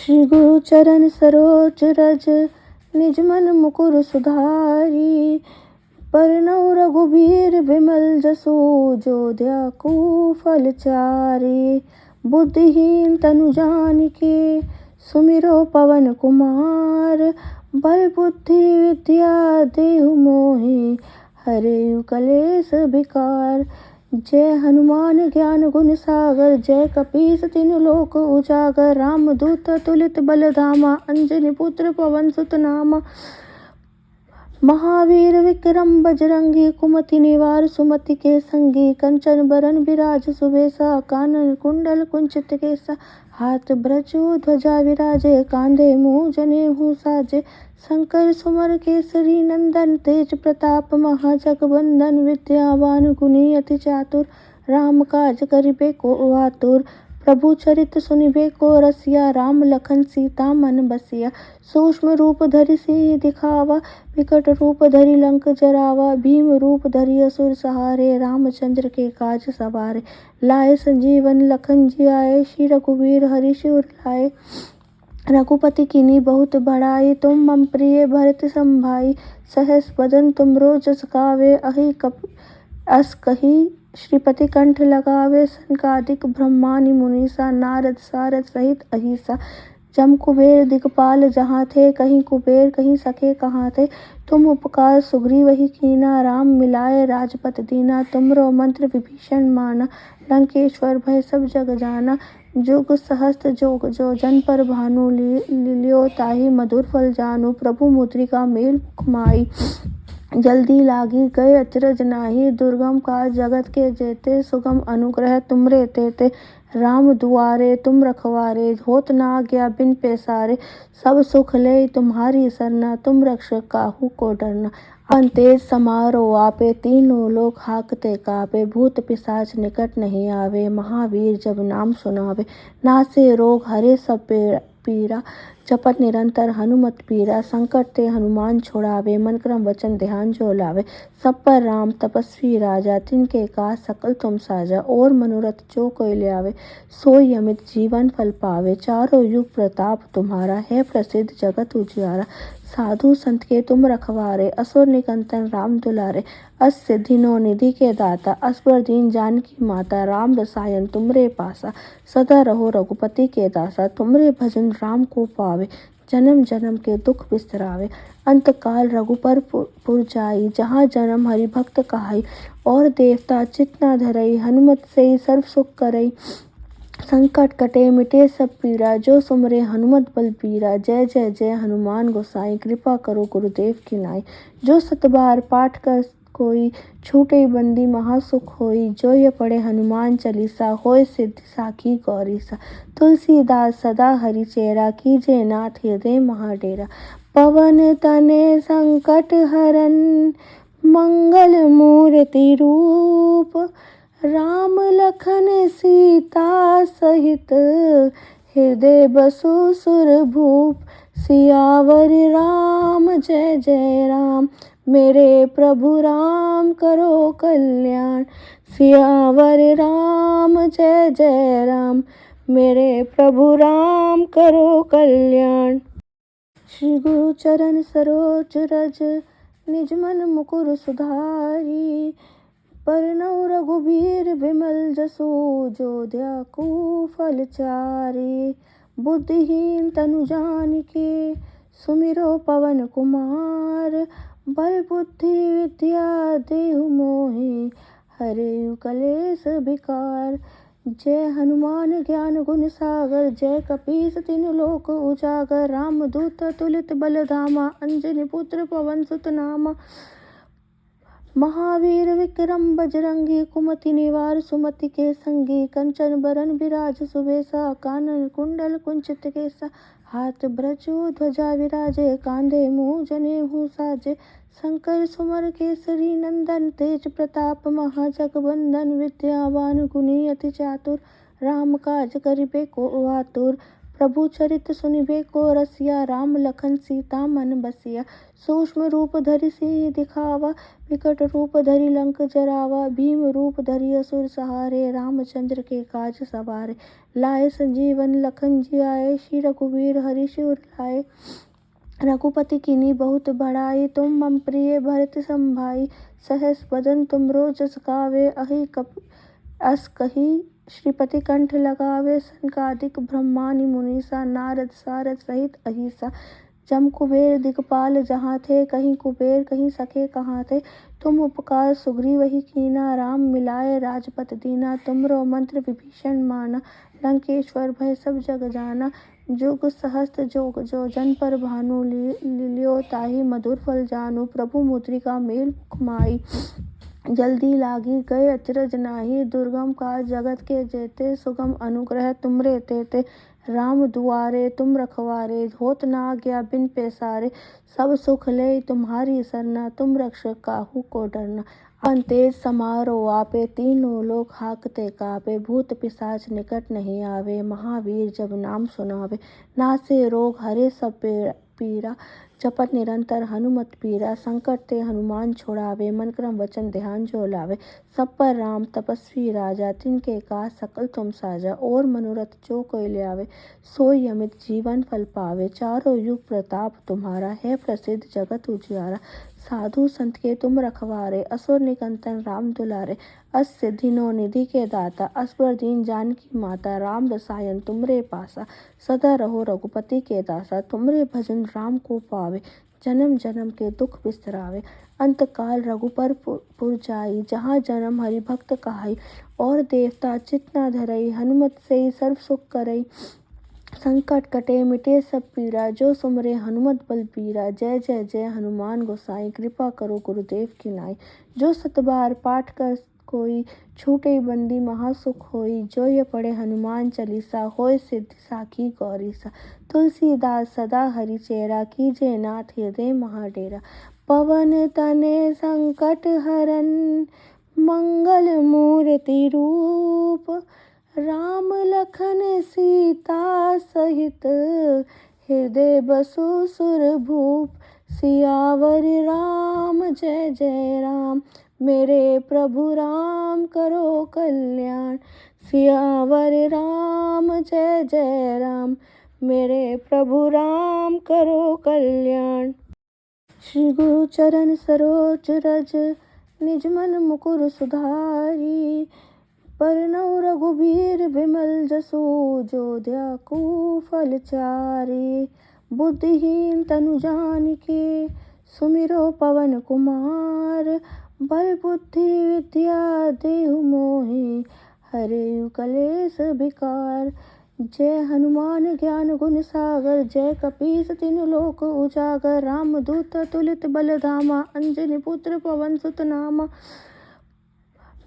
श्री गुरु चरण सरोज रज निज मन मुकुर सुधारी। बरनउँ रघुबीर बिमल जसु जो दायकु फल चारि। बुद्धिहीन तनु जानिके सुमिरो पवन कुमार। बल बुद्धि विद्या देहु मोहि हरहु कलेस विकार। जय हनुमान ज्ञान गुण सागर जय कपीस तिनु लोक उजागर। रामदूत अतुलित बल धामा अंजनी पुत्र पवन सुत नामा। महावीर विक्रम बजरंगी कुमति निवार सुमति के संगी। कंचन बरन बिराज सुबेसा कानन कुंडल कुंचित केसा। हाथ ब्रजो ध्वजा विराजे कांधे मूँज जनेऊ साजे। शंकर सुमर केसरी नंदन तेज प्रताप महाजगवंदन। विद्यावान गुणी अति चातुर राम काज करिबे को आतुर। प्रभु चरित सुनिबे को रसिया राम लखन सीता मन बसिया। सूक्ष्म रूप धरि सिंह दिखावा विकट रूप धरि लंक जरावा। भीम रूप धरि असुर सहारे रामचंद्र के काज सवारे। लाए संजीवन लखन जियाए श्री रघुवीर हर्षि उर लाए। रघुपति कीन्ही बहुत बड़ाई तुम मम प्रिय भरत सम भाई। सहस बदन तुमरो जस गावे अस कही श्रीपति कंठ लगावे। सनकादिक ब्रह्मादि मुनीसा नारद सारद सहित अहिसा। जम कुबेर दिगपाल जहाँ थे कहीं कुबेर कहीं सके कहाँ थे। तुम उपकार सुग्रीवहि कीना राम मिलाए राजपत दीना। तुमरो मंत्र विभीषण माना लंकेश्वर भय सब जग जाना। जुग सहस्त्र जो जन पर भानु लियो ताहि मधुर फल जानु। प्रभु मुद्रिका मेल मुख माही जल्दी लागी गए अचरज नाही। दुर्गम काज जगत के जेते सुगम अनुग्रह तुमरे तेते। राम दुआरे तुम रखवारे होत न आज्ञा बिन पैसारे। सब सुख ले तुम्हारी सरना तुम रक्षक काहू को डरना। तेज समारो आपे तीनों लोक हाकते कापे। भूत पिशाच निकट नहीं आवे महावीर जब नाम सुनावे। नासे रोग हरे सब पीरा जपत निरंतर हनुमत पीरा। संकट ते हनुमान छुड़ावे मन क्रम वचन ध्यान जो लावे। सब पर राम तपस्वी राजा तिनके काज सकल तुम साजा। और मनोरथ जो कोई ले आवे सोई अमित जीवन फल पावे। चारों युग प्रताप तुम्हारा है प्रसिद्ध जगत उजियारा। साधु संत के तुम रखवारे असुर निकंदन राम दुलारे। अस सिद्धि नो निधि के दाता असबर दीन जानकी माता। राम रसायन तुमरे पासा सदा रहो रघुपति के दासा। तुमरे भजन राम को पावे जन्म जन्म के दुख बिसरावे। अंत काल रघुपर पुर जाई जहाँ जन्म हरि भक्त कहाई। और देवता चित्त न धरई हनुमत से सर्व सुख करई। संकट कटे मिटे सब पीड़ा जो सुमरे हनुमत बलबीरा। जय जय जय हनुमान गोसाई कृपा करो गुरुदेव की नाई। जो सत बार पाठ कर कोई छूटे बंदी महासुख होई। जो ये पढ़े हनुमान चालीसा होय सिद्धि साखी गौरीसा। तुलसीदास सदा हरि चेरा कीजे नाथ हृदय महाडेरा। पवन तने संकट हरन मंगल मूर्ति रूप। राम लखन सीता सहित हृदय बसु सुरभूप। सियावर राम जय जय राम मेरे प्रभु राम करो कल्याण। सियावर राम जय जय राम मेरे प्रभु राम करो कल्याण। श्री गुरु चरण सरोज रज निज मन मुकुर सुधारी। बरनउँ रघुबीर बिमल जसु जो दायकु फल चारि। बुद्धिहीन तनु जानिके सुमिरो पवन कुमार। बल बुद्धि विद्या देहु मोहि हरहु कलेस विकार। जय हनुमान ज्ञान गुण सागर जय कपीस तिनु लोक उजागर। रामदूत अतुलित बल धामा अंजनी पुत्र पवन सुत नामा। महावीर विक्रम बजरंगी कुमति निवार सुमति के संगी। कंचन बरन बिराज सुबेसा कानन कुंडल कुंचित केसा। हाथ ब्रजो ध्वजा विराजे कांधे मूँज जनेऊ साजे। शंकर सुमर केसरी नंदन तेज प्रताप महाजगवंदन। विद्यावान गुणी अति चातुर राम काज करिबे को आतुर। प्रभु चरित सुनिबे को रसिया, राम लखन सीता मन बसिया। सूक्ष्म रूप धरि सिंह दिखावा, विकट रूप धरि लंक जरावा। भीम रूप धरि असुर सहारे, रामचंद्र के काज सवारे। लाए संजीवन लखन जियाए, श्री रघुवीर हर्षि उर लाए। रघुपति कीन्ही बहुत बड़ाई, तुम मम प्रिय भरत सम भाई। सहस बदन तुमरो जस गावे, अस कही श्रीपति कंठ लगावे। सनकादिक ब्रह्मादि मुनीसा, नारद सारद सहित अहिसा। जम कुबेर दिगपाल जहाँ थे, कहीं कुबेर कहीं सके कहाँ थे। तुम उपकार सुग्रीवहि कीना, राम मिलाए राजपद दीना। तुमरो मंत्र विभीषण माना, लंकेश्वर भय सब जग जाना। जुग सहस्त्र जो जन पर भानु, लियो ताहि मधुर फल जानू। प्रभु मुद्रिका मेल मुख माही, जल्दी लागी गए अचरज नाही। दुर्गम काज जगत के जेते, सुगम अनुग्रह तुमरे तेते। राम दुआरे तुम रखवारे, होत न आज्ञा बिन पैसारे। सब सुख ले तुम्हारी सरना, तुम रक्षक काहू को डरना। तेज समारो आपे, तीनों लोक हाकते कापे। भूत पिशाच निकट नहीं आवे, महावीर जब नाम सुनावे। नासे रोग हरे सब पीरा, जपत निरंतर हनुमत पीरा। संकट ते हनुमान छुड़ावे, मन क्रम वचन ध्यान जो लावे। सब पर राम तपस्वी राजा, तिनके काज सकल तुम साजा। और मनोरथ जो कोई लावे, सोई अमित जीवन फल पावे। चारों युग प्रताप तुम्हारा, है प्रसिद्ध जगत उजियारा। साधु संत के तुम रखवारे, असुर निकंदन राम दुलारे। अस सिद्धि नो निधि के दाता, असबर दीन जानकी माता। राम रसायन तुमरे पासा, सदा रहो रघुपति के दासा। तुमरे भजन राम को पावे, जन्म जन्म के दुख बिसरावे। अंत काल रघुपर पुर जाई, जहाँ जन्म हरि भक्त कहाई। और देवता चित्त न धरई, हनुमत से सर्व सुख करई। संकट कटे मिटे सब पीरा, जो सुमरे हनुमत बलबीरा। जय जय जय हनुमान गोसाई, कृपा करो गुरुदेव की नाई। जो सत बार पाठ कर कोई, छूटे बंदी महासुख होई। जो ये पढ़े हनुमान चालीसा, होय सिद्धि साखी गौरीसा। तुलसीदास सदा हरिचेरा, कीजे नाथ हृदय महाडेरा। पवन तनय संकट हरन, मंगल मूर्ति रूप। राम लखन सीता सहित, हृदय बसु सुरभूप। सियावर राम जय जय राम, मेरे प्रभु राम करो कल्याण। सियावर राम जय जय राम, मेरे प्रभु राम करो कल्याण। श्री गुरु चरण सरोज रज, निज मन मुकुर सुधारी। बरनउँ रघुबीर बिमल जसु, जो दायकु फल चारि। बुद्धिहीन तनु जानिके, सुमिरो पवन कुमार। बल बुद्धि विद्या देहु मोहि, हरहु कलेस विकार। जय हनुमान ज्ञान गुण सागर, जय कपीस तिनु लोक उजागर। राम दूत अतुलित बल धामा, अंजनी पुत्र पवन सुत नामा।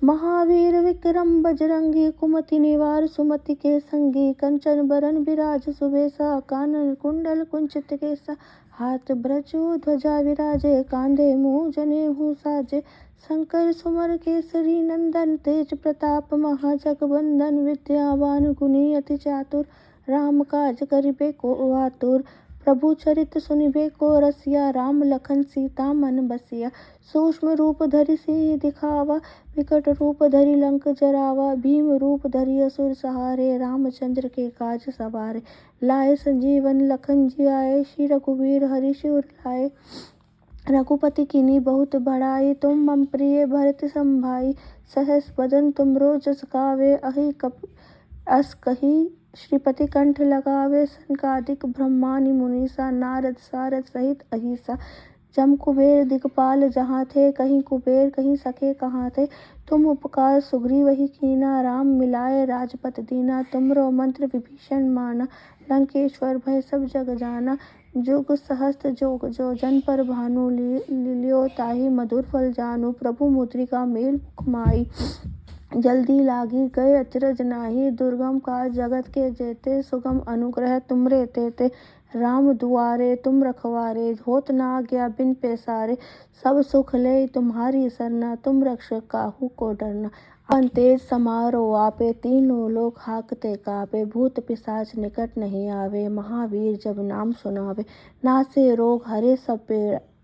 महावीर विक्रम बजरंगी, कुमति निवार सुमति के संगी। कंचन बरन बिराज सुबेसा, कानन कुंडल कुंचित केसा। हाथ ब्रजो ध्वजा विराजे, कांधे मूँज जनेऊ साजे। शंकर सुमर केसरी नंदन, तेज प्रताप महाजगवंदन। विद्यावान गुणी अति चातुर, राम काज करिबे को आतुर। प्रभु चरित सुनिबे को रसिया, राम लखन सीता मन बसिया। सूक्ष्म रूप धरि सिंह दिखावा, विकट रूप धरि लंक जरावा। भीम रूप धरि असुर सहारे, रामचंद्र के काज सवारे। लाए संजीवन लखन जियाए, श्री रघुवीर हर्षि उर लाए। रघुपति कीन्ही बहुत बड़ाई, तुम मम प्रिय भरत सम भाई। सहस बदन तुमरो जस गावे, अस कही श्रीपति कंठ लगावे। सनकादिक ब्रह्मादि मुनीसा, नारद सारद सहित अहिसा। जम कुबेर दिगपाल जहाँ थे, कहीं कुबेर कहीं सके कहाँ थे। तुम उपकार सुग्रीवहि कीना, राम मिलाए राजपद दीना। तुमरो मंत्र विभीषण माना, लंकेश्वर भय सब जग जाना। जुग सहस्त्र जो जन पर भानु, लियो ताहि मधुर फल जानू। प्रभु मुद्रिका मेल मुख माही, जल्दी लागी गए अचरज नाही। दुर्गम काज जगत के जेते, सुगम अनुग्रह तुमरे तेते। राम दुआरे तुम रखवारे, होत न आज्ञा बिन पैसारे। सब सुख ले तुम्हारी सरना, तुम रक्षक काहू को डरना। तेज समारोह आपे, तीनों लोक हाकते कापे। भूत पिशाच निकट नहीं आवे, महावीर जब नाम सुनावे। नासे रोग हरे सब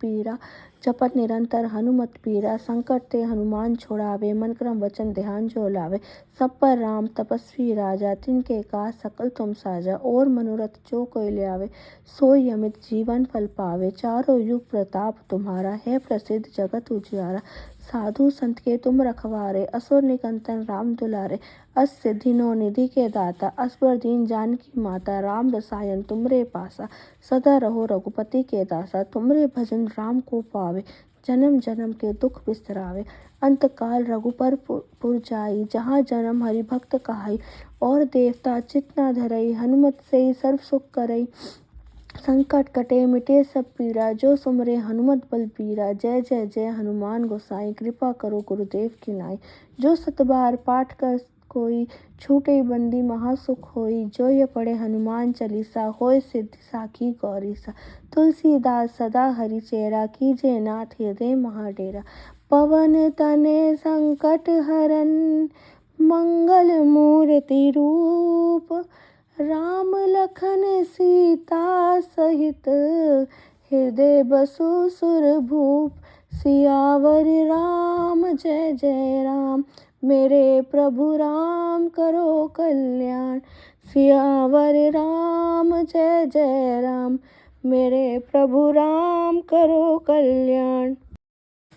पीरा, जपत निरंतर हनुमत पीरा। संकट ते हनुमान छुड़ावे, मन क्रम वचन ध्यान जो लावे। सब पर राम तपस्वी राजा, तिनके काज सकल तुम साजा। और मनोरथ जो कोई लावे, सोई अमित जीवन फल पावे। चारों युग प्रताप तुम्हारा, है प्रसिद्ध जगत उजियारा। साधु संत के तुम रखवारे, असुर निकंदन राम दुलारे। अष्ट सिद्धि नौ निधि के दाता, असबर दीन जानकी माता। राम रसायन तुमरे पासा, सदा रहो रघुपति के दासा। तुमरे भजन राम को पावे, जन्म जन्म के दुख बिसरावे। अंत काल रघुबर पुर जाई, जहाँ जन्म हरि भक्त कहाई। और देवता चित्त न धरई, हनुमत से सर्व सुख करई। संकट कटे मिटे सब पीरा, जो सुमरे हनुमत बलबीरा। जय जय जय हनुमान गोसाई, कृपा करो गुरुदेव की नाई। जो सत बार पाठ कर कोई, छूटे बंदी महासुख होई। जो ये पढ़े हनुमान चालीसा, होय सिद्धि साखी गौरीसा। तुलसीदास सदा हरि चेरा, कीजे नाथ हृदय महाडेरा। पवन तनय संकट हरन, मंगल मूर्ति रूप। राम लखन सीता सहित, हृदय बसु सुरभूप। सियावर राम जय जय राम, मेरे प्रभु राम करो कल्याण। सियावर राम जय जय राम, मेरे प्रभु राम करो कल्याण।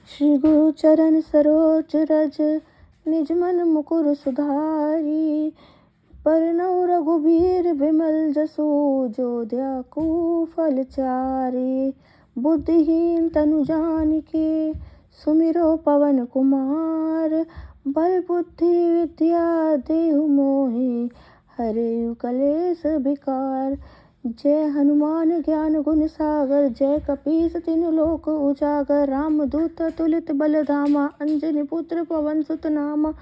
श्री गुरु चरण सरोज रज, निज मन मुकुर सुधारी। बरनउँ रघुबीर बिमल जसु, जो दायकु फल चारि। बुद्धिहीन तनु जानिके, सुमिरो पवन कुमार। बल बुद्धि विद्या देहु मोहि, हरहु कलेस विकार। जय हनुमान ज्ञान गुण सागर, जय कपीस तिनु लोक उजागर। राम दूत तुलित बल धामा, अंजनी पुत्र पवन सुत नामा।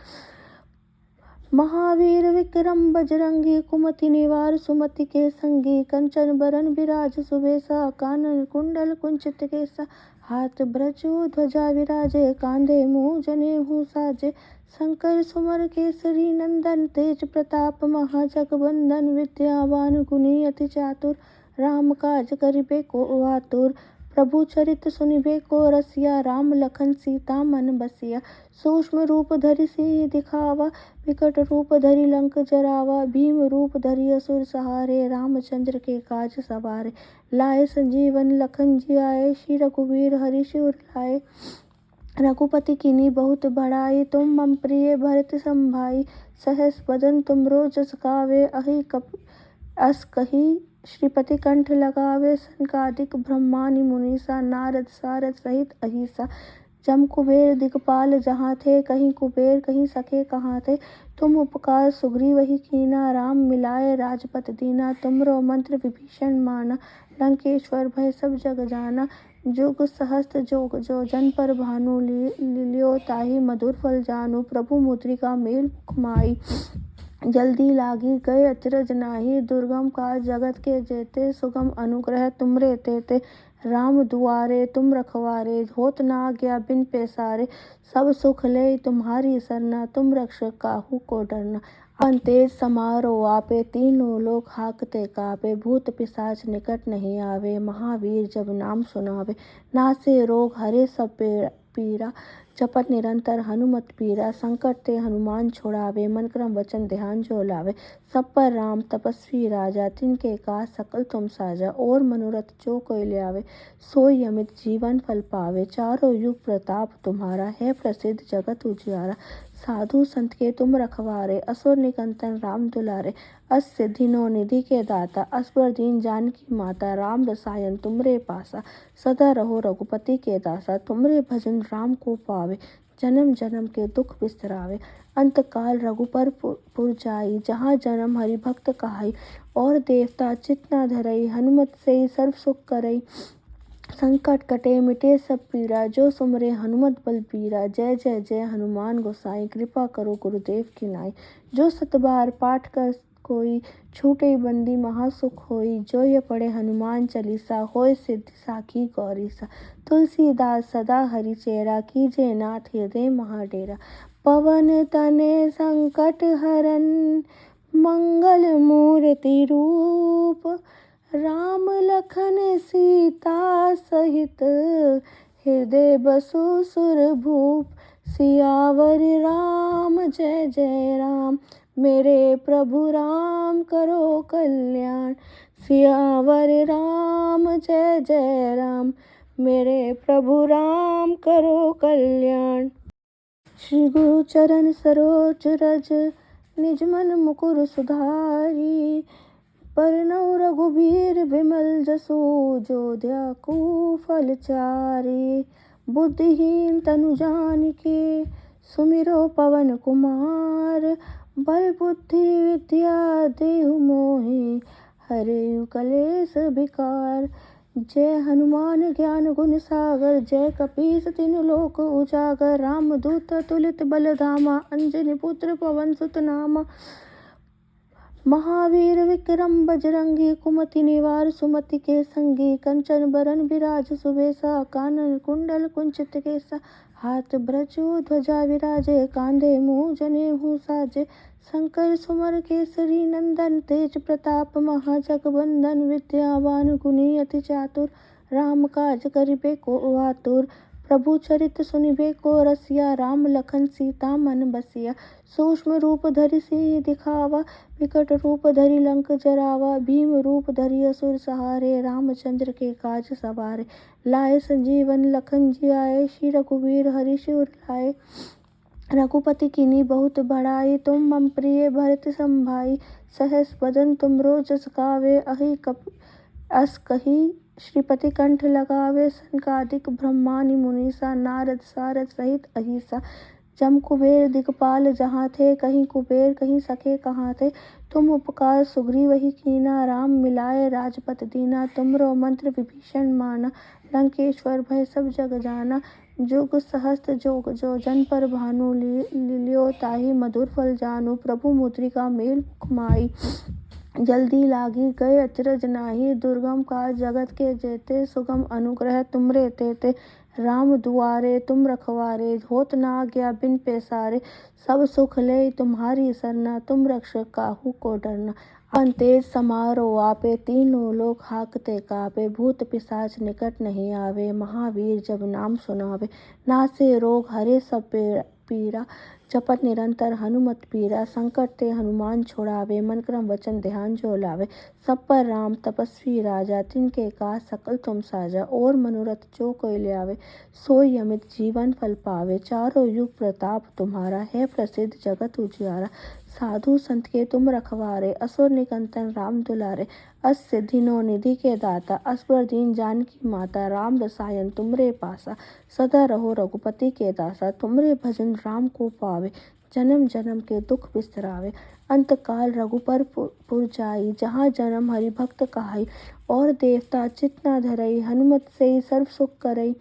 महावीर विक्रम बजरंगी, कुमति निवार सुमति के संगी। कंचन बरन बिराज सुबेसा, कानन कुंडल कुंचित केसा। हाथ ब्रजो ध्वजा विराजे, कांधे मूँज जनेऊ साजे। शंकर सुमर केसरी नंदन, तेज प्रताप महाजगवंदन। विद्यावान गुणी अति चातुर, राम काज करिबे को आतुर। प्रभु चरित सुनिबे को रसिया, राम लखन सीता मन बसिया। सूक्ष्म रूप धरि सिंह दिखावा, विकट रूप धरि लंक जरावा। भीम रूप धरि असुर सहारे, रामचंद्र के काज सवारे। लाए संजीवन लखन जियाए, श्री रघुवीर हर्षि उर लाए। रघुपति कीन्ही बहुत बड़ाई, तुम मम प्रिय भरत सम भाई। सहस बदन तुमरो जस गावें, अस कही श्रीपति कंठ लगावे। सनकादिक ब्रह्मादि मुनीसा, नारद सारद सहित अहिसा। जम कुबेर दिगपाल जहाँ थे, कहीं कुबेर कहीं सके कहाँ थे। तुम उपकार सुग्रीवहि कीना, राम मिलाए राजपद दीना। तुमरो मंत्र विभीषण माना, लंकेश्वर भय सब जग जाना। जुग सहस्त्र जो जन पर भानु, लियो ताहि मधुर फल जानु। प्रभु मुद्रिका मेल मुख माही, जल्दी लागी गए अचरज नाही। दुर्गम काज जगत के जेते, सुगम अनुग्रह तुमरे तेते। राम दुआरे तुम रखवारे, होत न आज्ञा बिन पैसारे। सब सुख लय तुम्हारी सरना, तुम रक्षक काहू को डरना। तेज समारोह आपे, तीनों लोक हाकते कापे। भूत पिशाच निकट नहीं आवे, महावीर जब नाम सुनावे। नासे रोग हरे सब पीरा, जपत निरंतर हनुमत पीरा। संकट ते हनुमान छुड़ावे, मन क्रम वचन ध्यान जो लावे। सब पर राम तपस्वी राजा, तिनके काज सकल तुम साजा। और मनोरथ जो कोई लावे, सोई अमित जीवन फल पावे। चारों युग प्रताप तुम्हारा, है प्रसिद्ध जगत उजियारा। साधु संत के तुम रखवारे, असुर निकंदन राम दुलारे। अष्ट सिद्धि नौ निधि के दाता, असबर दीन जानकी माता। राम रसायन तुमरे पासा, सदा रहो रघुपति के दासा। तुमरे भजन राम को पावे, जन्म जन्म के दुख बिसरावे। अंत काल रघुबर पुर जाई, जहाँ जन्म हरि भक्त कहाई। और देवता चित्त न धरई, हनुमत से सर्व सुख करई। संकट कटे मिटे सब पीरा, जो सुमरे हनुमत बलबीरा। जय जय जय हनुमान गोसाई, कृपा करो गुरुदेव की नाई। जो सत बार पाठ कर कोई, छूटे बंदी महासुख होई। जो ये पढ़े हनुमान चालीसा, होय सिद्धि साखी गौरीसा। तुलसीदास सदा हरि चेरा, कीजे नाथ हृदय महाडेरा। पवन तने संकट हरन मंगल मूर्ति रूप। राम लखन सीता सहित हृदय बसु सुरभूप। सियावर राम जय जय राम, मेरे प्रभु राम करो कल्याण। सियावर राम जय जय राम, मेरे प्रभु राम करो कल्याण। श्री गुरु चरण सरोज रज, निज मन मुकुर सुधारी। बरनउँ रघुबीर बिमल जसु, जो दायकु फल चारि। बुद्धिहीन तनु जानिके, सुमिरो पवन कुमार। बल बुद्धि विद्या देहु मोहि, हरहु कलेस विकार। जय हनुमान ज्ञान गुण सागर, जय कपीस तिनु लोक उजागर। रामदूत अतुलित बल धामा, अंजनी पुत्र पवन सुत नामा। महावीर विक्रम बजरंगी, कुमति निवार सुमति के संगी। कंचन बरन बिराज सुबेसा, कानन कुंडल कुंचित केसा। हाथ ब्रजो ध्वजा विराजे, कांधे मूँज जनेऊ साजे। शंकर सुमर केसरी नंदन, तेज प्रताप महाजगवंदन। विद्यावान गुणी अति चातुर, राम काज करिबे को आतुर। प्रभु चरित सुनिबे को रसिया, राम लखन सीता मन बसिया। सूक्ष्म रूप धरि सिंह दिखावा, विकट रूप धरि लंक जरावा। भीम रूप धरि असुर सहारे, रामचंद्र के काज सवारे। लाए संजीवन लखन जियाए, श्री रघुवीर हर्षि उर लाए। रघुपति कीन्ही बहुत बड़ाई, तुम मम प्रिय भरत सम भाई। सहस बदन तुमरो जस गावे, अस कही श्रीपति कंठ लगावे। सनकादिक ब्रह्मादि मुनीसा, नारद सारद सहित अहिसा। जम कुबेर दिगपाल जहाँ थे, कहीं कुबेर कहीं सके कहाँ थे। तुम उपकार सुग्रीवहि कीना, राम मिलाए राजपद दीना। तुमरो मंत्र विभीषण माना, लंकेश्वर भय सब जग जाना। जुग सहस्त्र जो जन पर भानु, लियो ताहि मधुर फल जानू। प्रभु मुद्रिका मेल मुख माही, जल्दी लागी गए अचरज नाही। दुर्गम काज जगत के जेते, सुगम अनुग्रह तुमरे तेते। राम दुआरे तुम रखवारे, होत न आज्ञा बिन पैसारे। सब सुख ले तुम्हारी सरना, तुम रक्षक काहू को डरना। अपन तेज समारो आपे, तीनों लोक हाकते कापे। भूत पिशाच निकट नहीं आवे, महावीर जब नाम सुनावे। नासे रोग हरे सब पीरा, जपत निरंतर हनुमत पीरा। संकट ते हनुमान छुड़ावे, मन क्रम वचन ध्यान जो लावे। सब पर राम तपस्वी राजा, तिनके काज सकल तुम साजा। और मनोरथ जो कोई लावे, सोई अमित जीवन फल पावे। चारों युग प्रताप तुम्हारा, है प्रसिद्ध जगत उजियारा। साधु संत के तुम रखवारे, असुर निकंदन राम दुलारे। अस सिद्धि नो निधि के दाता, असबर दीन जानकी माता। राम रसायन तुमरे पासा, सदा रहो रघुपति के दासा। तुमरे भजन राम को पावे, जन्म जन्म के दुख बिसरावे। अंत काल रघुपर पुर जाई, जहाँ जन्म हरि भक्त कहाई। और देवता चित्त न धरई, हनुमत से सर्व सुख करई।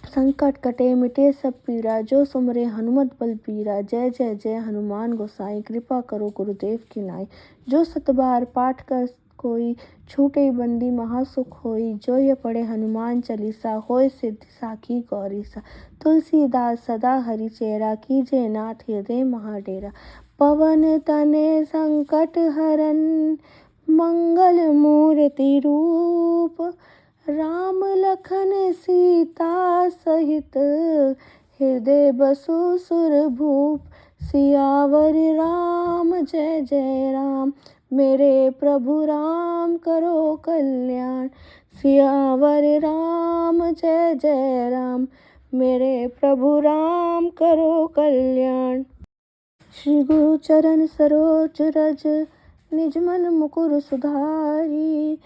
संकट कटे मिटे सब पीरा, जो सुमरे हनुमत बलबीरा। जय जय जय हनुमान गोसाई, कृपा करो गुरुदेव की नाई। जो सत बार पाठ कर कोई, छूटे बंदी महासुख होई। जो ये पढ़े हनुमान चालीसा, होय सिद्धि साखी गौरीसा। तुलसीदास सदा हरिचेरा, कीजे नाथ हृदय महाडेरा। पवन तने संकट हरन मंगल मूर्ति रूप। राम लखन सीता सहित हृदय बसु सुरभूप। सियावर राम जय जय राम, मेरे प्रभु राम करो कल्याण। सियावर राम जय जय राम, मेरे प्रभु राम करो कल्याण। श्री गुरु चरण सरोज रज, निज मन मुकुर सुधारी।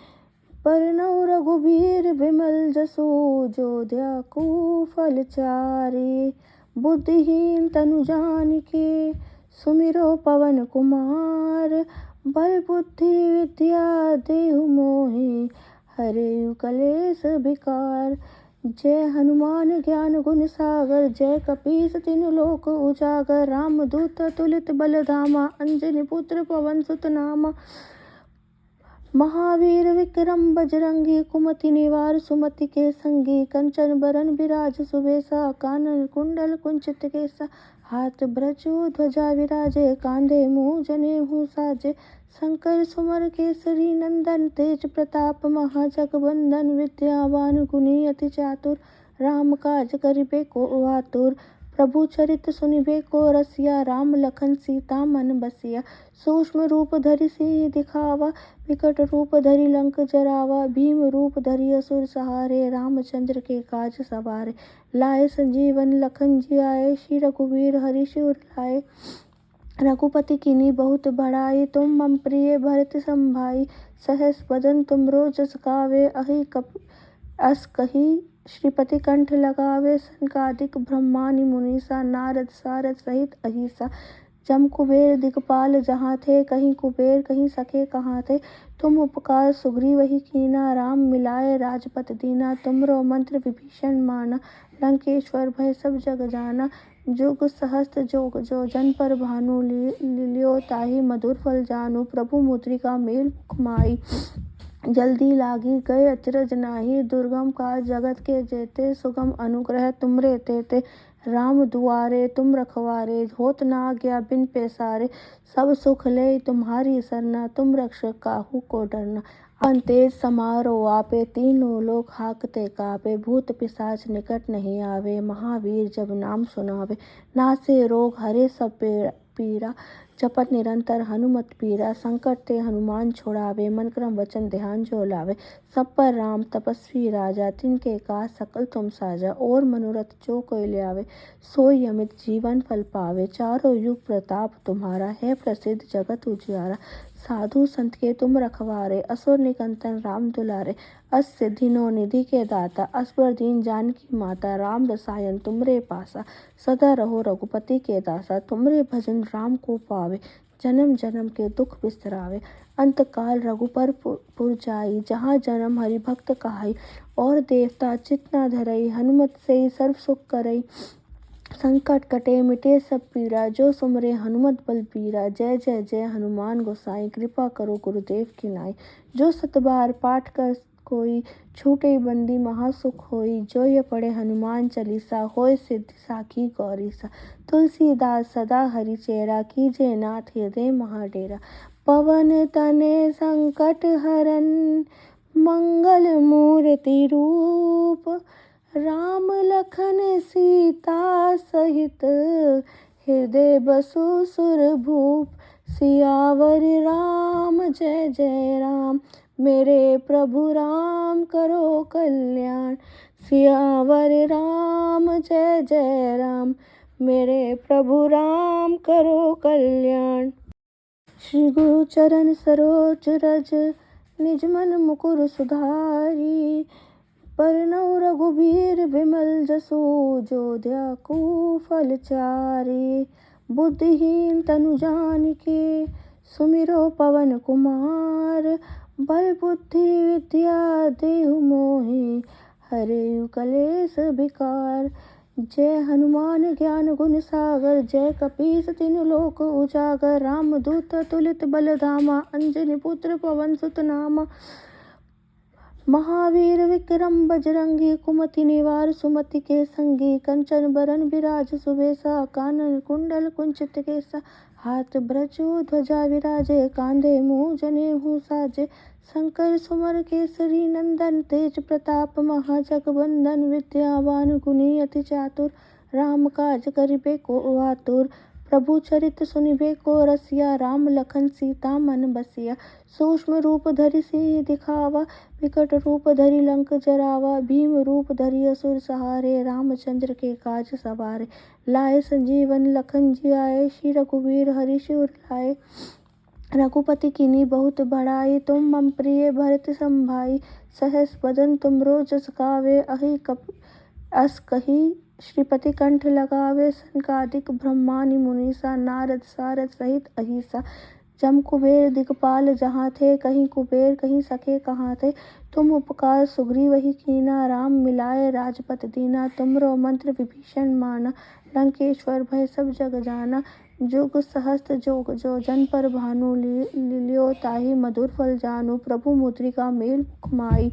बरनउँ रघुबीर बिमल जसु, जो दायकु फल चारि। बुद्धिहीन तनु जानिके, सुमिरो पवन कुमार। बल बुद्धि विद्या देहु मोहि, हरहु कलेस विकार। जय हनुमान ज्ञान गुण सागर, जय कपीस तिनु लोक उजागर। रामदूत अतुलित बल धामा, अंजनी पुत्र पवन सुत नामा। महावीर विक्रम बजरंगी, कुमति निवार सुमति के संगी। कंचन बरन बिराज सुबेसा, कानन कुंडल कुंचित केसा। हाथ ब्रजो ध्वजा विराजे कांधे मूंज जनेऊ साजे। शंकर सुमर केसरी नंदन तेज प्रताप महाजगबंदन। विद्यावान गुणी अति चातुर राम काज करिबे को आतुर। प्रभु चरित सुनिबे को रसिया राम लखन सीता मन बसिया। सूक्ष्म रूप धरि सिंह दिखावा विकट रूप धरि लंक जरावा। भीम रूप धरि असुर सहारे रामचंद्र के काज सवारे। लाए संजीवन लखन जियाए श्री रघुवीर हर्षि उर लाए। रघुपति कीन्ही बहुत बड़ाई तुम मम प्रिय भरत सम भाई। सहस बदन तुमरो जस गावे अस कही श्रीपति कंठ लगावे। सनकादिक ब्रह्मादि मुनीसा नारद सारद सहित अहिसा। जम कुबेर दिगपाल जहाँ थे कहीं कुबेर कहीं सके कहाँ थे। तुम उपकार सुग्रीव ही कीना राम मिलाए राजपत दीना। तुमरो मंत्र विभीषण माना लंकेश्वर भय सब जग जाना। जुग सहस्त्र जोग जो जन पर भानु लियो ताहि मधुर फल जानू। प्रभु मुद्रिका मेल मुख माई जल्दी लागी गए अचरज नाही। दुर्गम काज जगत के जेते सुगम अनुग्रह तुमरे तेते। राम दुआरे तुम रखवारे होत न आज्ञा बिन पैसारे। सब सुख ले तुम्हारी सरना तुम रक्षक काहू को डरना। अपन तेज समारो आपे तीनों लोक हाकते कापे। भूत पिशाच निकट नहीं आवे महावीर जब नाम सुनावे। नासे रोग हरे सब पीरा जपत निरंतर हनुमत पीरा। संकट ते हनुमान छुड़ावे मन क्रम वचन ध्यान जो लावे। सब पर राम तपस्वी राजा तिनके काज सकल तुम साजा। और मनोरथ जो कोई लावे सोई अमित जीवन फल पावे। चारों युग प्रताप तुम्हारा है प्रसिद्ध जगत उजियारा। साधु संत के तुम रखवारे असुर निकंदन राम दुलारे। अस सिद्धि नो निधि के दाता असबर दीन जानकी माता। राम रसायन तुमरे पासा सदा रहो रघुपति के दासा। तुमरे भजन राम को पावे जन्म जन्म के दुख बिसरावे। अंत काल रघुपर पुर जाई जहाँ जन्म हरि भक्त कहाई। और देवता चित्त न धरई हनुमत से सर्व सुख करई। संकट कटे मिटे सब पीड़ा जो सुमरे हनुमत बलबीरा। जय जय जय हनुमान गोसाई कृपा करो गुरुदेव की नाई। जो सत बार पाठ कर कोई छूटे बंदी महासुख होई। जो ये पढ़े हनुमान चालीसा होय सिद्धि साखी गौरीसा। तुलसीदास सदा हरि चेरा कीजे नाथ हृदय महाडेरा। पवन तनय संकट हरन मंगल मूर्ति रूप। राम लखन सीता सहित हृदय बसु सुरभूप। सियावर राम जय जय राम मेरे प्रभु राम करो कल्याण। सियावर राम जय जय राम मेरे प्रभु राम करो कल्याण। श्री गुरु चरण सरोज रज निज मन मुकुर सुधारी। बरनउँ रघुबीर बिमल जसु जो दायकु फल चारि। बुद्धिहीन तनु जानिके सुमिरो पवन कुमार। बल बुद्धि विद्या देहु मोहि हरeu कलेस विकार। जय हनुमान ज्ञान गुण सागर जय कपीस तिनु लोक उजागर। राम दूत तुलित बल धामा अंजनी पुत्र पवन सुत नामा। महावीर विक्रम बजरंगी कुमति निवार सुमति के संगी। कंचन बरन बिराज सुबेसा कानन कुंडल कुंचित केसा। हाथ ब्रजो ध्वजा विराजे कांधे मूंज जनेऊ साजे। शंकर सुमर केसरी नंदन तेज प्रताप महाजगबंदन। विद्यावान गुणी अति चातुर राम काज करिबे को आतुर। प्रभु चरित सुनिबे को रसिया राम लखन सीता मन बसिया। सूक्ष्म रूप धरि सिंह दिखावा विकट रूप धरि लंक जरावा। भीम रूप धरि असुर सहारे रामचंद्र के काज सवारे। लाए संजीवन लखन जियाए श्री रघुवीर हर्षि उर लाए। रघुपति कीन्ही बहुत बड़ाई तुम मम प्रिय भरत सम भाई। सहस बदन तुमरो जस गावे अस कही श्रीपति कंठ लगावे। सनकादिक ब्रह्मादि मुनीसा नारद सारद सहित अहिसा। जम कुबेर दिगपाल जहाँ थे कहीं कुबेर कहीं सके कहाँ थे। तुम उपकार सुग्रीव ही कीना राम मिलाए राजपत दीना। तुमरो मंत्र विभीषण माना लंकेश्वर भय सब जग जाना। जुग सहस्त्र जोग जो जन पर भानु लियो ताहि मधुर फल जानू। प्रभु मुद्रिका मेल मुख माई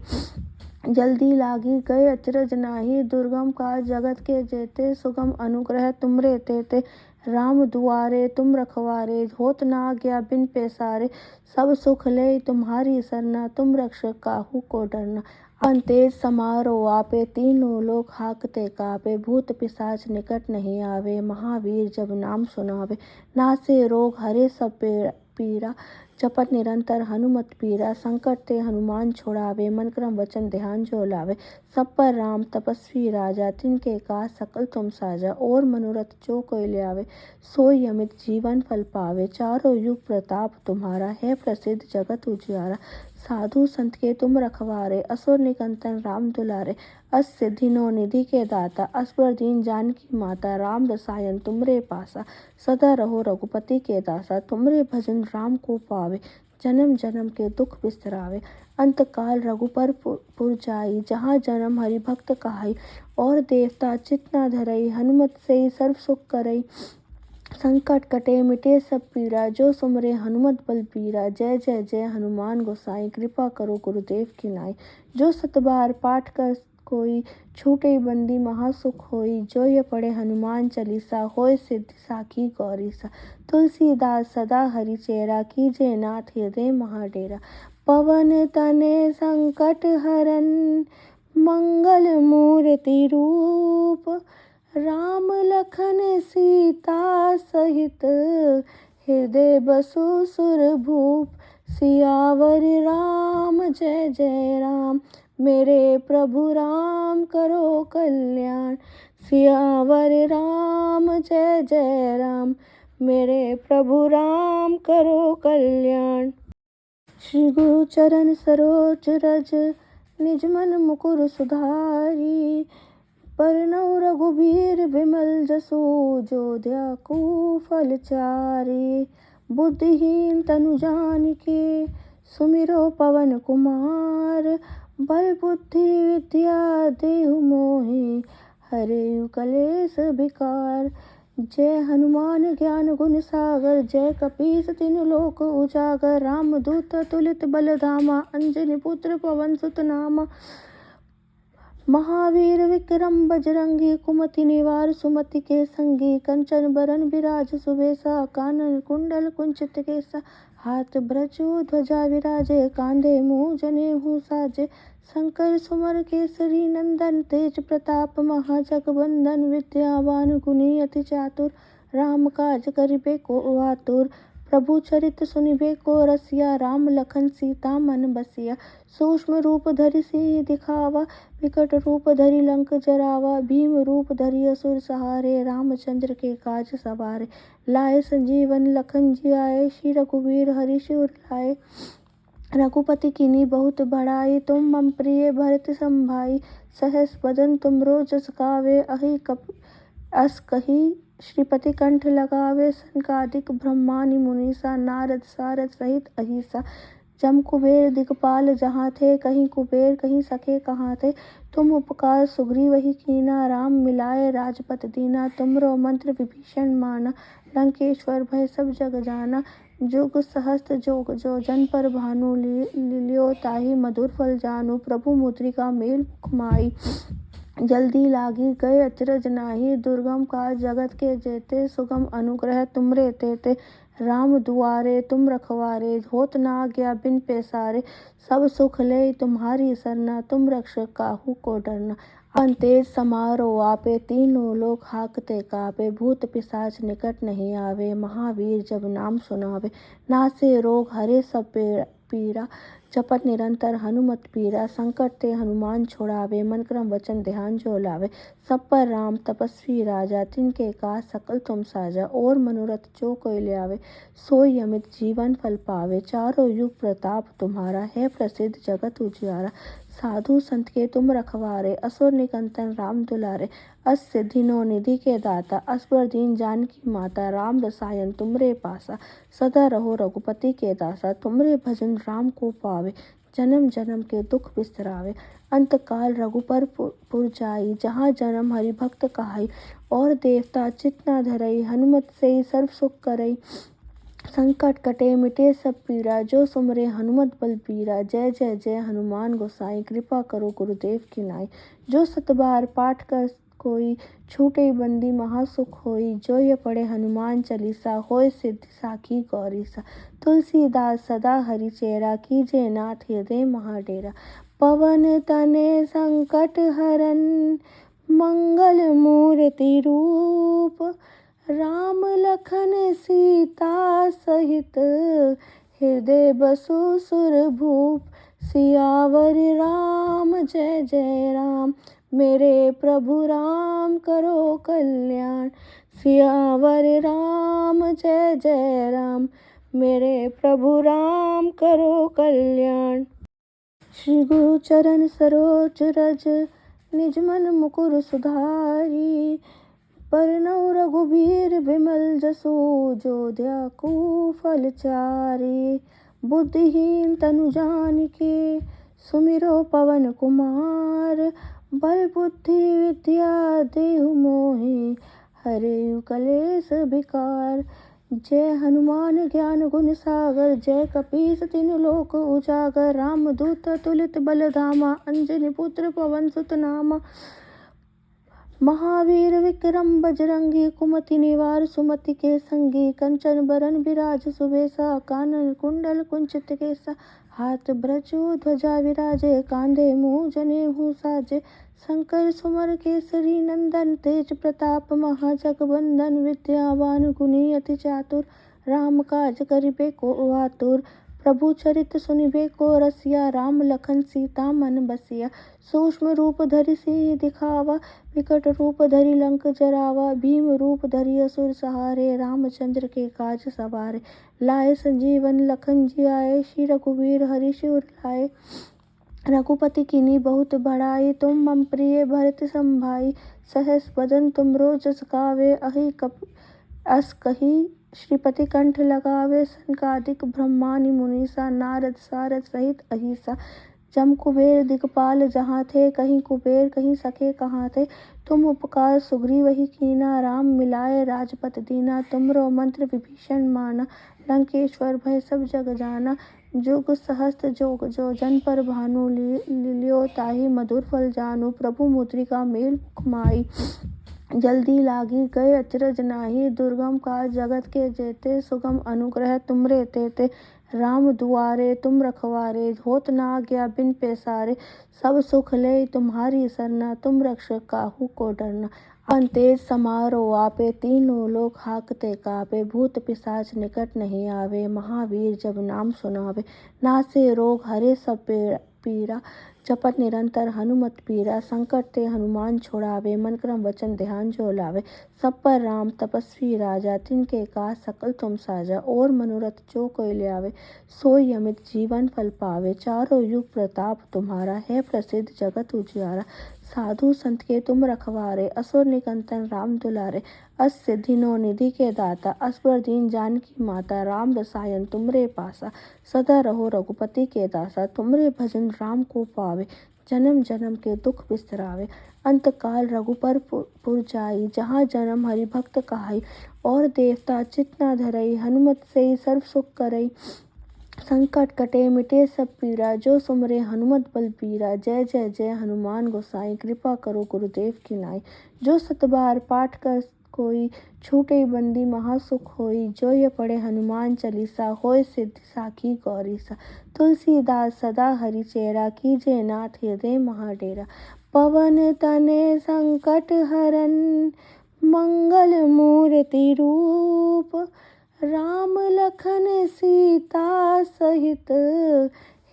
जल्दी लागी गए अचरज नाही, दुर्गम काज जगत के जेते, सुगम अनुग्रह तुमरे तेते। राम दुआरे तुम रखवारे, होत न आज्ञा बिन पैसारे। सब सुख ले तुम्हारी सरना, तुम रक्षक काहू को डरना। अपन तेज समारो आपे, तीनों लोक हाकते कापे। भूत पिशाच निकट नहीं आवे, महावीर जब नाम सुनावे। नासे रोग हरे सब पीरा, जपत निरंतर हनुमत पीरा। संकट ते हनुमान छुड़ावे, मन क्रम वचन ध्यान जो लावे। सब पर राम तपस्वी राजा, तिनके काज सकल तुम साजा। और मनोरथ जो कोई लावे, सोई अमित जीवन फल पावे। चारों युग प्रताप तुम्हारा, है प्रसिद्ध जगत उजियारा। साधु संत के तुम रखवारे, असुर निकंदन राम दुलारे। अष्ट सिद्धि नौ निधि के दाता, असबर दीन जानकी माता। राम रसायन तुमरे पासा, सदा रहो रघुपति के दासा। तुमरे भजन राम को पावे, जन्म जन्म के दुख बिसरावे। अंत काल रघुपर पुर जाई, जहाँ जन्म हरि भक्त कहाई। और देवता चित्त न धरई, हनुमत से सर्व सुख करई। संकट कटे मिटे सब पीड़ा, जो सुमरे हनुमत बलबीरा। जय जय जय हनुमान गोसाई, कृपा करो गुरुदेव की नाई। जो सत बार पाठ कर कोई, छूटे बंदी महासुख होई। जो ये पढ़े हनुमान चालीसा, होय सिद्धि साखी गौरीसा। तुलसीदास सदा हरि चेरा, कीजे नाथ हृदय महाडेरा। पवन तनय संकट हरन, मंगल मूर्ति रूप। राम लखन सीता सहित, हृदय बसु सुरभूप। सियावर राम जय जय राम, मेरे प्रभु राम करो कल्याण। सियावर राम जय जय राम, मेरे प्रभु राम करो कल्याण। श्री गुरु चरण सरोज रज, निज मन मुकुर सुधारी। बरनउँ रघुबीर बिमल जसु, जो दायकु फल चारि। बुद्धिहीन तनु जानिके, सुमिरो पवन कुमार। बल बुद्धि विद्या देहु मोहि, हरहु कलेस विकार। जय हनुमान ज्ञान गुण सागर, जय कपीस तिनु लोक उजागर। राम दूत तुलित बल धामा, अंजनी पुत्र पवन सुत नामा। महावीर विक्रम बजरंगी, कुमति निवार सुमति के संगी। कंचन बरन बिराज सुबेसा, कानन कुंडल कुंचित केसा। हाथ ब्रजो ध्वजा विराजे, कांधे मूँज जनेऊ साजे। शंकर सुमर केसरी नंदन, तेज प्रताप महाजगवंदन। विद्यावान गुणी अति चातुर, राम काज करिबे को आतुर। प्रभु चरित सुनिबे को रसिया, राम लखन सीता मन बसिया। सूक्ष्म रूप धरि सिंह दिखावा, विकट रूप धरि लंक जरावा। भीम रूप धरि असुर सहारे, रामचंद्र के काज सवारे। लाए संजीवन लखन जियाए, श्री रघुवीर हर्षि उर लाए। रघुपति कीन्ही बहुत बड़ाई, तुम मम प्रिय भरत सम भाई। सहस बदन तुमरो जस गावें, अस कही श्रीपति कंठ लगावे। सनकादिक ब्रह्मादि मुनीसा, नारद सारद सहित अहिसा। जम कुबेर दिखपाल जहाँ थे, कहीं कुबेर कहीं सके कहाँ थे। तुम उपकार सुग्रीवहि कीना, राम मिलाए राजपद दीना। तुमरो मंत्र विभीषण माना, लंकेश्वर भय सब जग जाना। जुग सहस्त्र जो जन पर भानु, लियो ताहि मधुर फल जानु। प्रभु मुद्रिका मेल मुख माही, जल्दी लागी गए अचरज नाही। दुर्गम काज जगत के जेते, सुगम अनुग्रह तुमरे तेते। राम दुआरे तुम रखवारे, होत न आज्ञा बिन पैसारे। सब सुख ले तुम्हारी सरना, तुम रक्षक काहू को डरना। अपन तेज समारो आपे, तीनों लोक हाकते कापे। भूत पिशाच निकट नहीं आवे, महावीर जब नाम सुनावे। नासे रोग हरे सब पीरा, जपत निरंतर हनुमत पीरा। संकट ते हनुमान छुड़ावे, मन क्रम वचन ध्यान जो लावे। सब पर राम तपस्वी राजा, तिनके काज सकल तुम साजा। और मनोरथ जो कोई लावे, सोई अमित जीवन फल पावे। चारों युग प्रताप तुम्हारा, है प्रसिद्ध जगत उजियारा। साधु संत के तुम रखवारे, असुर निकंदन राम दुलारे। अष्ट सिद्धि नौ निधि के दाता, असबर दीन जानकी माता। राम रसायन तुमरे पासा, सदा रहो रघुपति के दासा। तुमरे भजन राम को पावे, जन्म जन्म के दुख बिसरावे। अंत काल रघुपर पुर जाई, जहाँ जन्म हरि भक्त कहाई। और देवता चित्त न धरई, हनुमत से सर्व सुख करई। संकट कटे मिटे सब पीरा, जो सुमरे हनुमत बलबीरा। जय जय जय हनुमान गोसाई, कृपा करो गुरुदेव की नाई। जो सत बार पाठ कर कोई, छूटे बंदी महासुख होई। जो ये पढ़े हनुमान चालीसा, होय सिद्धि साखी गौरीसा। तुलसीदास सदा हरिचेरा, कीजे नाथ हृदय महाडेरा। पवन तनय संकट हरन, मंगल मूर्ति रूप। राम लखन सीता सहित, हृदय बसु सुरभूप। सियावर राम जय जय राम, मेरे प्रभु राम करो कल्याण। सियावर राम जय जय राम, मेरे प्रभु राम करो कल्याण। श्री गुरु चरण सरोज रज, निज मन मुकुर सुधारी। बरनउँ रघुबीर बिमल जसु, जो दायकु फल चारि। बुद्धिहीन तनु जानिके, सुमिरो पवन कुमार। बल बुद्धि विद्या देहु मोहि, हरहु कलेस विकार। जय हनुमान ज्ञान गुण सागर, जय कपीस तिहुँ लोक उजागर। रामदूत अतुलित बल धामा, अंजनी पुत्र पवन सुत नामा। महावीर विक्रम बजरंगी, कुमति निवार सुमति के संगी। कंचन बरन बिराज सुबेसा, कानन कुंडल कुंचित केसा। हाथ ब्रजु ध्वजा विराजे, कांधे मूँज जनेऊ साजे। शंकर सुमर केसरी नंदन, तेज प्रताप महाजगवंदन। विद्यावान गुणी अति चातुर, राम काज करिबे को आतुर। प्रभु चरित सुनिबे को रसिया, राम लखन सीता मन बसिया। सूक्ष्म रूप धरि सिंह दिखावा, विकट रूप धरि लंक जरावा। भीम रूप धरि असुर सहारे, रामचंद्र के काज सवारे। लाए संजीवन लखन जियाए, श्री रघुवीर हर्षि उर लाए। रघुपति कीन्ही बहुत बड़ाई, तुम मम प्रिय भरत सम भाई। सहस बदन तुमरो जस गावें, अस कही श्रीपति कंठ लगावे। सनकादिक ब्रह्मादि मुनीसा, नारद सारद सहित अहीसा। जम कुबेर दिगपाल जहाँ थे, कहीं कुबेर कहीं सके कहाँ थे। तुम उपकार सुग्रीवहि कीन्हा, राम मिलाए राजपद दीन्हा। तुमरो मंत्र विभीषण माना, लंकेश्वर भय सब जग जाना। जुग सहस्त्र जो जन पर भानु, लियो ताहि मधुर फल जानू। प्रभु मुद्रिका मेल मुख माहि, जल्दी लागी गए अचरज नाही। दुर्गम काज जगत के जेते, सुगम अनुग्रह तुमरे तेते। राम दुआरे तुम रखवारे, होत न आज्ञा बिन पैसारे। सब सुख लय तुम्हारी सरना, तुम रक्षक काहू को डरना। अपन तेज समारो आपे, तीनों लोक हाकते कापे। भूत पिशाच निकट नहीं आवे, महावीर जब नाम सुनावे। नासे रोग हरे सब पीरा, जपत निरंतर हनुमत पीरा। संकट ते हनुमान छुड़ावे, मन क्रम वचन ध्यान जो लावे। सब पर राम तपस्वी राजा, तिनके काज सकल तुम साजा। और मनोरथ जो कोई लावे, सोई अमित जीवन फल पावे। चारों युग प्रताप तुम्हारा, है प्रसिद्ध जगत उजियारा। साधु संत के तुम रखवारे, असुर निकंदन राम दुलारे। अष्ट सिद्धि नौ निधि के दाता, असबर दीन जानकी माता। राम रसायन तुमरे पासा, सदा रहो रघुपति के दासा। तुमरे भजन राम को पावे, जन्म जन्म के दुख बिसरावे। अंत काल रघुबर पुर जाई, जहाँ जन्म हरि भक्त कहाई। और देवता चित्त न धरई, हनुमत से सर्व सुख करई। संकट कटे मिटे सब पीरा, जो सुमरे हनुमत बलबीरा। जय जय जय हनुमान गोसाई, कृपा करो गुरुदेव की नाई। जो सत बार पाठ कर कोई, छूटे बंदी महासुख होई। जो ये पढ़े हनुमान चालीसा, होय सिद्धि साखी गौरीसा। तुलसीदास सदा हरिचेरा, कीजे नाथ हृदय महाडेरा। पवन तनय संकट हरन, मंगल मूर्ति रूप। राम लखन सीता सहित,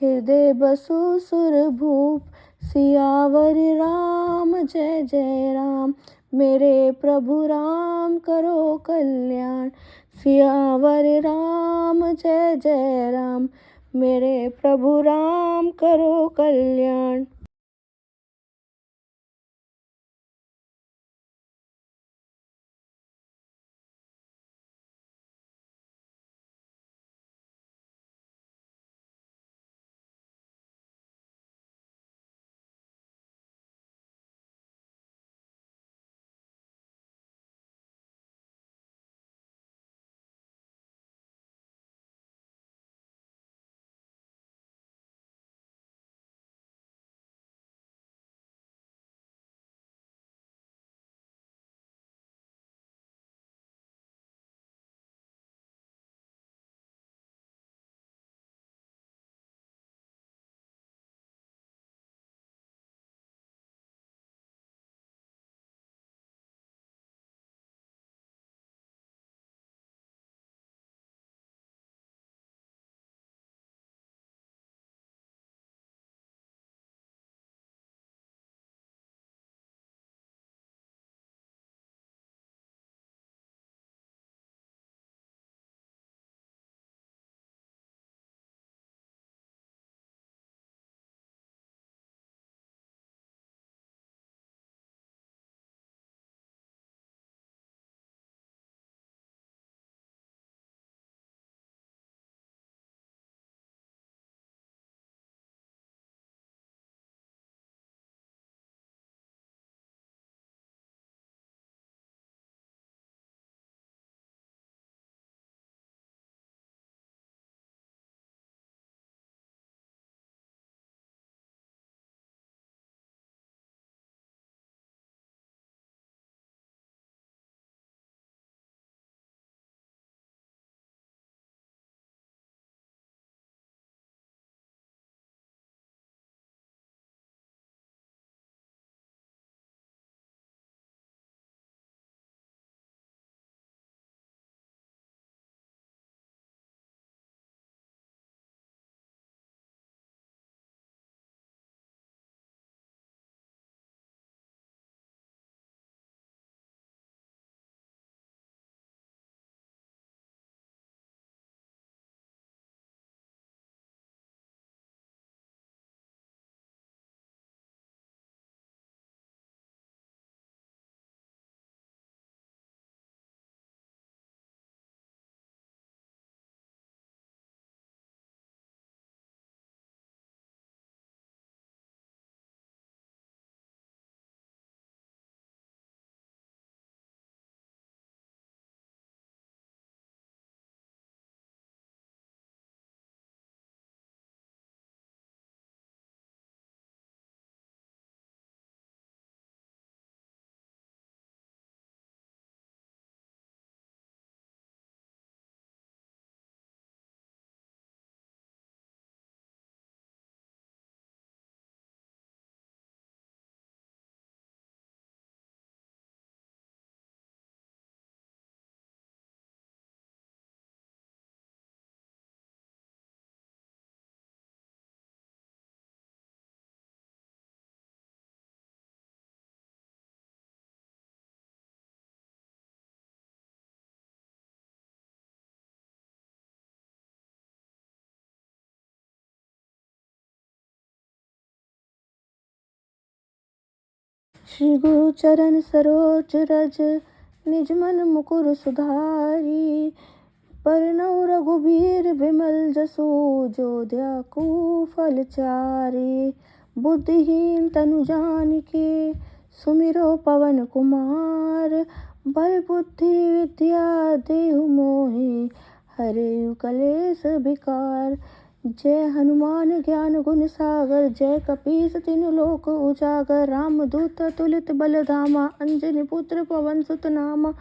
हृदय बसु सुरभूप। सियावर राम जय जय राम, मेरे प्रभु राम करो कल्याण। सियावर राम जय जय राम, मेरे प्रभु राम करो कल्याण। श्री गुरु चरण सरोज रज, निज मन मुकुर सुधारी। बरनउँ रघुबीर बिमल जसु, जो दायकु फल चारि। बुद्धिहीन तनु जानिके, सुमिरो पवन कुमार। बल बुद्धि विद्या देहु मोहि, हरहु कलेस विकार। जय हनुमान ज्ञान गुण सागर, जय कपीस तिनु लोक उजागर। रामदूत अतुलित बल धामा, अंजनी पुत्र पवन सुत नामा।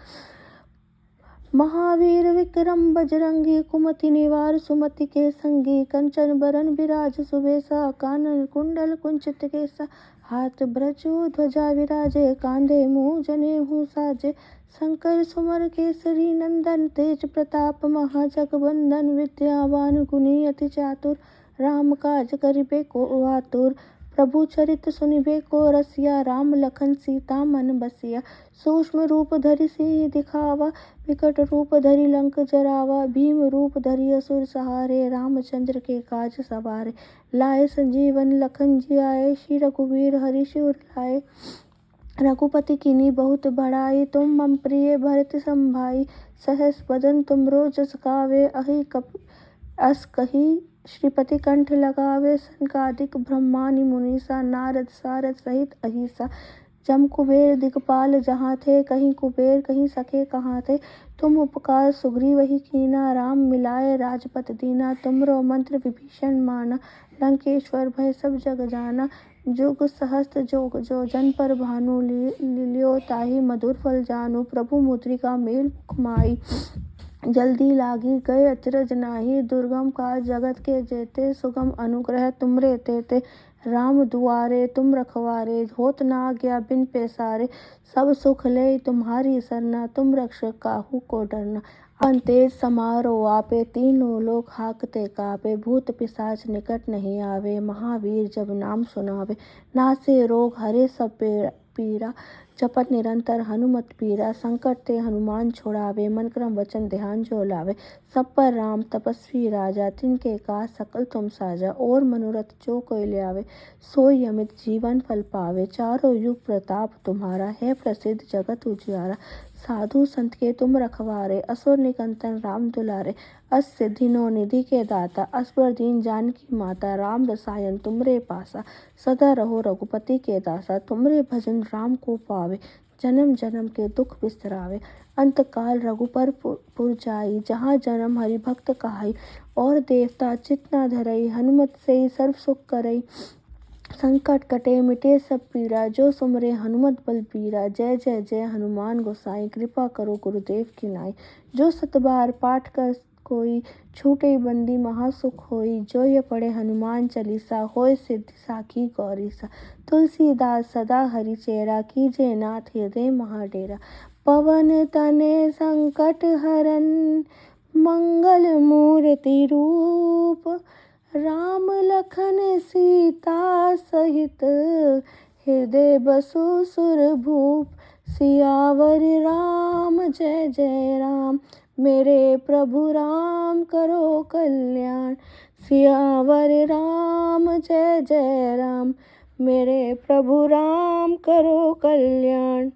महावीर विक्रम बजरंगी, कुमति निवार सुमति के संगी। कंचन बरन बिराज सुबेसा, कानन कुंडल कुंचित केसा। हाथ ब्रजो ध्वजा विराजे, कांधे मूँज जनेऊ साजे। शंकर सुमर केसरी नंदन, तेज प्रताप महाजगवंदन। विद्यावान गुणी अति चातुर, राम काज करिबे को आतुर। प्रभु चरित सुनिबे को रसिया, राम लखन सीता मन बसिया। सूक्ष्म रूप धरि सिंह दिखावा, विकट रूप धरि लंक जरावा। भीम रूप धरि असुर सहारे, रामचंद्र के काज सवारे। लाए संजीवन लखन जियाए, श्री रघुवीर हर्षि उर लाए। रघुपति कीन्ही बहुत बड़ाई, तुम मम प्रिय भरत सम भाई। सहस बदन तुमरो जस गावे, अस कही श्रीपति कंठ लगावे। सनकादिक ब्रह्मादि मुनीसा, नारद सारद सहित अहिसा। जम कुबेर दिगपाल जहाँ थे, कहीं कुबेर कहीं सके कहाँ थे। तुम उपकार सुग्रीवहि कीना, राम मिलाए राजपद दीना। तुमरो मंत्र विभीषण माना, लंकेश्वर भय सब जग जाना। जुग सहस्त्र जो जन पर भानु, लियो ताहि मधुर फल जानू। प्रभु मुद्रिका मेल मुख माही, जल्दी लागी गए अचरज नाही। दुर्गम काज जगत के जेते, सुगम अनुग्रह तुमरे तेते। राम दुआरे तुम रखवारे, होत न आज्ञा बिन पैसारे। सब सुख ले तुम्हारी सरना, तुम रक्षक काहू को डरना। अपन तेज समारो आपे, तीनों लोक हाकते कापे। भूत पिशाच निकट नहीं आवे, महावीर जब नाम सुनावे। नासे रोग हरे सब पीरा, जपत निरंतर हनुमत पीरा। संकट ते हनुमान छुड़ावे, मन क्रम वचन ध्यान जो लावे। सब पर राम तपस्वी राजा, तिनके काज सकल तुम साजा। और मनोरथ जो कोई लावे, सोई अमित जीवन फल पावे। चारों युग प्रताप तुम्हारा, है प्रसिद्ध जगत उजियारा। साधु संत के तुम रखवारे, असुर निकंदन राम दुलारे। अस सिद्धि नो निधि के दाता, असबर दीन जानकी माता। राम रसायन तुमरे पासा, सदा रहो रघुपति के दासा। तुमरे भजन राम को पावे, जन्म जन्म के दुख बिसरावे। अंत काल रघुपर पुर जाई, जहाँ जन्म हरि भक्त कहाई। और देवता चित्त न धरई, हनुमत से सर्व सुख करई। संकट कटे मिटे सब पीरा, जो सुमरे हनुमत बलबीरा। जय जय जय हनुमान गोसाई, कृपा करो गुरुदेव की नाई। जो सत बार पाठ कर कोई, छूटे बंदी महासुख होई। जो ये पढ़े हनुमान चालीसा, होय सिद्धि साखी गौरीसा। तुलसीदास सदा हरिचेरा, कीजे नाथ हृदय महाडेरा। पवन तनय संकट हरन, मंगल मूर्ति रूप। राम लखन सीता सहित, हृदय बसु सुरभूप। सियावर राम जय जय राम, मेरे प्रभु राम करो कल्याण। सियावर राम जय जय राम, मेरे प्रभु राम करो कल्याण।